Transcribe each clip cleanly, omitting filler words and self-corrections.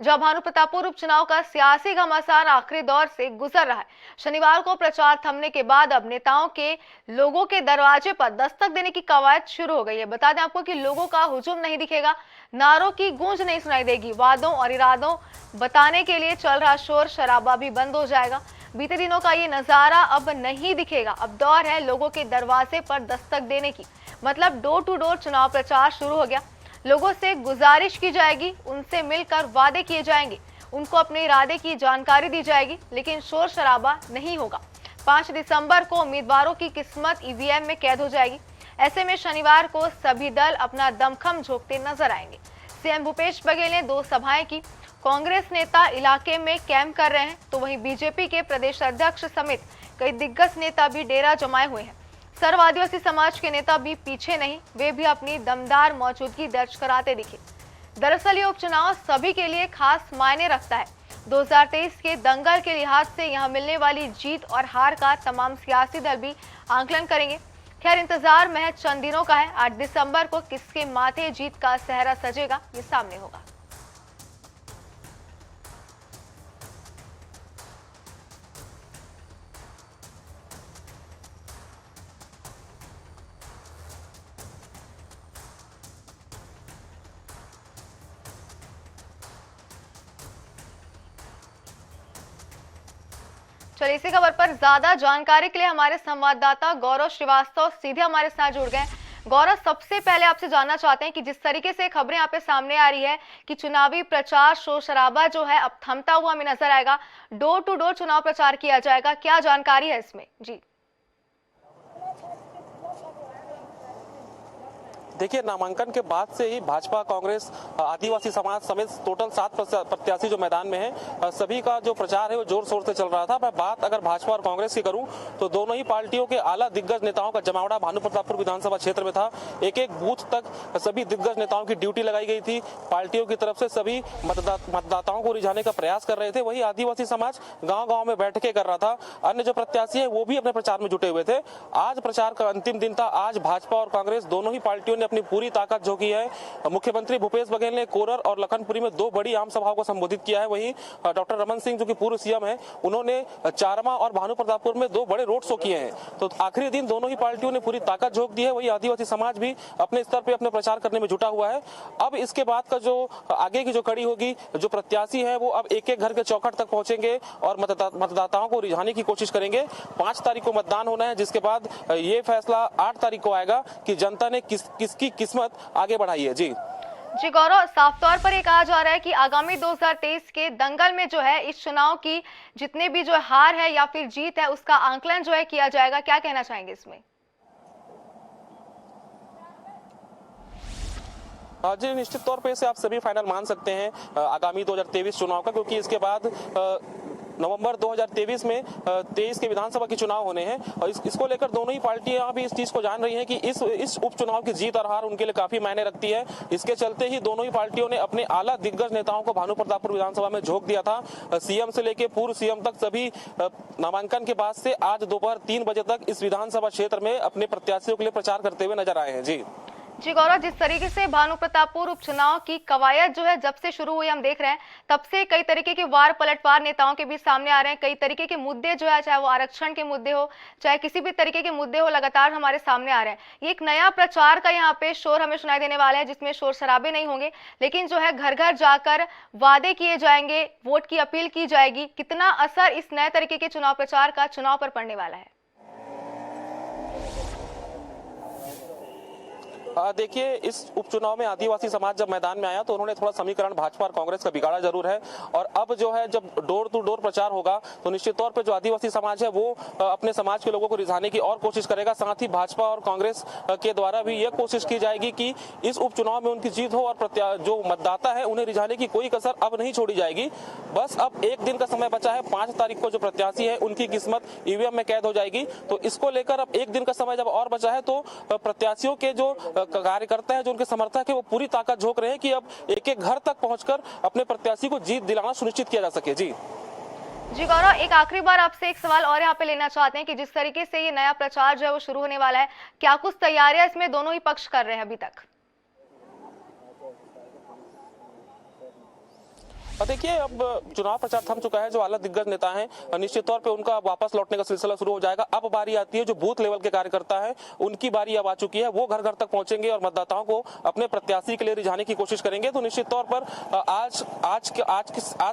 जब भानु प्रतापपुर उपचुनाव का सियासी घमासान आखिरी दौर से गुजर रहा है, शनिवार को प्रचार थमने के बाद अब नेताओं के लोगों के दरवाजे पर दस्तक देने की कवायद शुरू हो गई है। बता दें आपको कि लोगों का हुजूम नहीं दिखेगा, नारों की गूंज नहीं सुनाई देगी, वादों और इरादों बताने के लिए चल रहा शोर शराबा भी बंद हो जाएगा। बीते दिनों का ये नजारा अब नहीं दिखेगा। अब दौर है लोगों के दरवाजे पर दस्तक देने की, मतलब डोर टू डोर चुनाव प्रचार शुरू हो गया। लोगों से गुजारिश की जाएगी, उनसे मिलकर वादे किए जाएंगे, उनको अपने इरादे की जानकारी दी जाएगी, लेकिन शोर शराबा नहीं होगा। 5 दिसंबर को उम्मीदवारों की किस्मत ईवीएम में कैद हो जाएगी। ऐसे में शनिवार को सभी दल अपना दमखम झोंकते नजर आएंगे। सीएम भूपेश बघेल ने 2 सभाएं की। कांग्रेस नेता इलाके में कैंप कर रहे हैं, तो वहीं बीजेपी के प्रदेश अध्यक्ष समेत कई दिग्गज नेता भी डेरा जमाए हुए हैं। सर्व आदिवासी समाज के नेता भी पीछे नहीं, वे भी अपनी दमदार मौजूदगी दर्ज कराते दिखे। दरअसल ये उपचुनाव सभी के लिए खास मायने रखता है। 2023 के दंगल के लिहाज से यहां मिलने वाली जीत और हार का तमाम सियासी दल भी आंकलन करेंगे। खैर, इंतजार महज चंद दिनों का है। 8 दिसंबर को किसके माथे जीत का सेहरा सजेगा, ये सामने होगा। चलिए, इसी खबर पर ज्यादा जानकारी के लिए हमारे संवाददाता गौरव श्रीवास्तव सीधे हमारे साथ जुड़ गए। गौरव, सबसे पहले आपसे जानना चाहते हैं कि जिस तरीके से खबरें यहाँ पे सामने आ रही है कि चुनावी प्रचार शोर शराबा जो है अब थमता हुआ हमें नजर आएगा, डोर टू डोर चुनाव प्रचार किया जाएगा, क्या जानकारी है इसमें? जी देखिए, नामांकन के बाद से ही भाजपा, कांग्रेस, आदिवासी समाज समेत टोटल 7 प्रत्याशी जो मैदान में हैं, सभी का जो प्रचार है वो जोर शोर से चल रहा था। मैं बात अगर भाजपा और कांग्रेस की करूं तो दोनों ही पार्टियों के आला दिग्गज नेताओं का जमावड़ा भानु प्रतापपुर विधानसभा क्षेत्र में था। एक एक बूथ तक सभी दिग्गज नेताओं की ड्यूटी लगाई गई थी। पार्टियों की तरफ से सभी मतदाताओं को रिझाने का प्रयास कर रहे थे। वही आदिवासी समाज गाँव गाँव में बैठकें कर रहा था। अन्य जो प्रत्याशी है वो भी अपने प्रचार में जुटे हुए थे। आज प्रचार का अंतिम दिन था। आज भाजपा और कांग्रेस दोनों ही पार्टियों ने अपनी पूरी ताकत झोंकी है। मुख्यमंत्री भूपेश बघेल ने कोरर और लखनपुरी में 2 बड़ी आम सभाओं को संबोधित किया है। वहीं डॉक्टर रमन सिंह जो कि पूर्व सीएम है, उन्होंने चारमा और भानु प्रतापपुर में 2 बड़े रोड शो किए हैं। तो आखिरी दिन दोनों ही पार्टियों ने पूरी ताकत झोंक दी है। वही आदिवासी समाज भी अपने स्तर पर अपने प्रचार करने में जुटा हुआ है। अब इसके बाद का जो आगे की जो कड़ी होगी, जो प्रत्याशी है वो अब एक एक घर के चौखट तक पहुंचेंगे और मतदाताओं को रिझाने की कोशिश करेंगे। 5 तारीख को मतदान होना है, जिसके बाद ये फैसला 8 तारीख को आएगा कि जनता ने किसकी किस्मत आगे बढ़ाई है। जी गौरव, साफ तौर पर ये कहा जा रहा है कि आगामी 2023 के दंगल में जो है इस चुनाव की जितने भी जो हार है या फिर जीत है उसका आंकलन जो है किया जाएगा, क्या कहना चाहेंगे इसमें? जी, निश्चित तौर पे इसे आप सभी फाइनल मान सकते हैं आगामी 2023 चुनाव का, क्योंकि इसके बाद नवंबर 2023 में 23 के विधानसभा के चुनाव होने हैं और इसको लेकर दोनों ही पार्टियां भी इस चीज को जान रही हैं कि इस उपचुनाव की जीत और हार उनके लिए काफी मायने रखती है। इसके चलते ही दोनों ही पार्टियों ने अपने आला दिग्गज नेताओं को भानु प्रतापपुर विधानसभा में झोंक दिया था। सीएम से लेकर पूर्व सीएम तक सभी नामांकन के बाद से आज दोपहर 3 बजे तक इस विधानसभा क्षेत्र में अपने प्रत्याशियों के लिए प्रचार करते हुए नजर आए हैं। जी गौरव, जिस तरीके से भानु प्रतापपुर उपचुनाव की कवायद जो है जब से शुरू हुई हम देख रहे हैं, तब से कई तरीके के वार पलटवार नेताओं के बीच सामने आ रहे हैं। कई तरीके के मुद्दे जो है, चाहे वो आरक्षण के मुद्दे हो, चाहे किसी भी तरीके के मुद्दे हो, लगातार हमारे सामने आ रहे हैं। ये एक नया प्रचार का यहाँ पे शोर हमें सुनाई देने वाला है, जिसमें शोर शराबे नहीं होंगे, लेकिन जो है घर घर जाकर वादे किए जाएंगे, वोट की अपील की जाएगी। कितना असर इस नए तरीके के चुनाव प्रचार का चुनाव पर पड़ने वाला है? देखिए, इस उपचुनाव में आदिवासी समाज जब मैदान में आया तो उन्होंने थोड़ा समीकरण भाजपा और कांग्रेस का बिगाड़ा जरूर है। और अब जो है जब डोर टू डोर प्रचार होगा तो निश्चित तौर पे जो आदिवासी समाज है वो अपने समाज के लोगों को रिझाने की और कोशिश करेगा। साथ ही भाजपा और कांग्रेस के द्वारा भी यह कोशिश की जाएगी कि इस उपचुनाव में उनकी जीत हो और जो मतदाता है उन्हें रिझाने की कोई कसर अब नहीं छोड़ी जाएगी। बस अब 1 दिन का समय बचा है। 5 तारीख को जो प्रत्याशी है उनकी किस्मत ईवीएम में कैद हो जाएगी। तो इसको लेकर अब 1 दिन का समय जब और बचा है तो प्रत्याशियों के जो कार्यकर्ता है, जो उनके समर्थक है, वो पूरी ताकत झोंक रहे हैं कि अब एक एक घर तक पहुंचकर अपने प्रत्याशी को जीत दिलाना सुनिश्चित किया जा सके। जी गौरव, एक आखिरी बार आपसे एक सवाल और यहाँ पे लेना चाहते हैं कि जिस तरीके से ये नया प्रचार जो है वो शुरू होने वाला है, क्या कुछ तैयारियां इसमें दोनों ही पक्ष कर रहे हैं अभी तक? देखिए, अब चुनाव प्रचार थम चुका है। जो आला दिग्गज नेता हैं, निश्चित तौर पे उनका वापस लौटने का सिलसिला शुरू हो जाएगा। अब बारी आती है जो बूथ लेवल के कार्यकर्ता हैं, उनकी बारी अब आ चुकी है। वो घर घर तक पहुंचेंगे और मतदाताओं को अपने प्रत्याशी के लिए रिझाने की कोशिश करेंगे। तो निश्चित तौर पर आज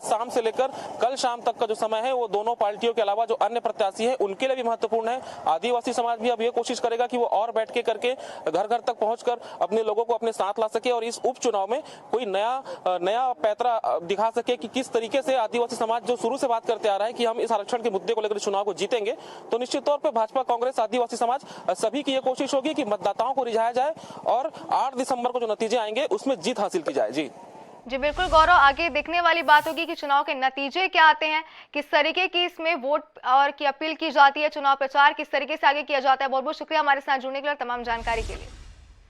शाम से लेकर कल शाम तक का जो समय है वो दोनों पार्टियों के अलावा जो अन्य प्रत्याशी हैं उनके लिए भी महत्वपूर्ण है। आदिवासी समाज भी अब ये कोशिश करेगा कि वो और बैठ के करके घर घर तक पहुंचकर अपने लोगों को अपने साथ ला सके और इस उपचुनाव में कोई नया पैतरा दिखा सके कि किस तरीके से आदिवासी समाज जो शुरू से बात करते आ रहा है कि हम इस आरक्षण के मुद्दे को लेकर चुनाव को जीतेंगे। तो निश्चित तौर पर भाजपा, कांग्रेस, आदिवासी समाज सभी की ये कोशिश होगी कि मतदाताओं को रिझाया जाए और 8 दिसंबर को जो नतीजे आएंगे उसमें जीत हासिल की जाए। जी जी बिल्कुल गौरव, आगे देखने वाली बात होगी कि चुनाव के नतीजे क्या आते हैं, किस तरीके की इसमें वोट और की अपील की जाती है, चुनाव प्रचार किस तरीके से आगे किया जाता है। बहुत बहुत शुक्रिया हमारे साथ जुड़ने के लिए, तमाम जानकारी के लिए।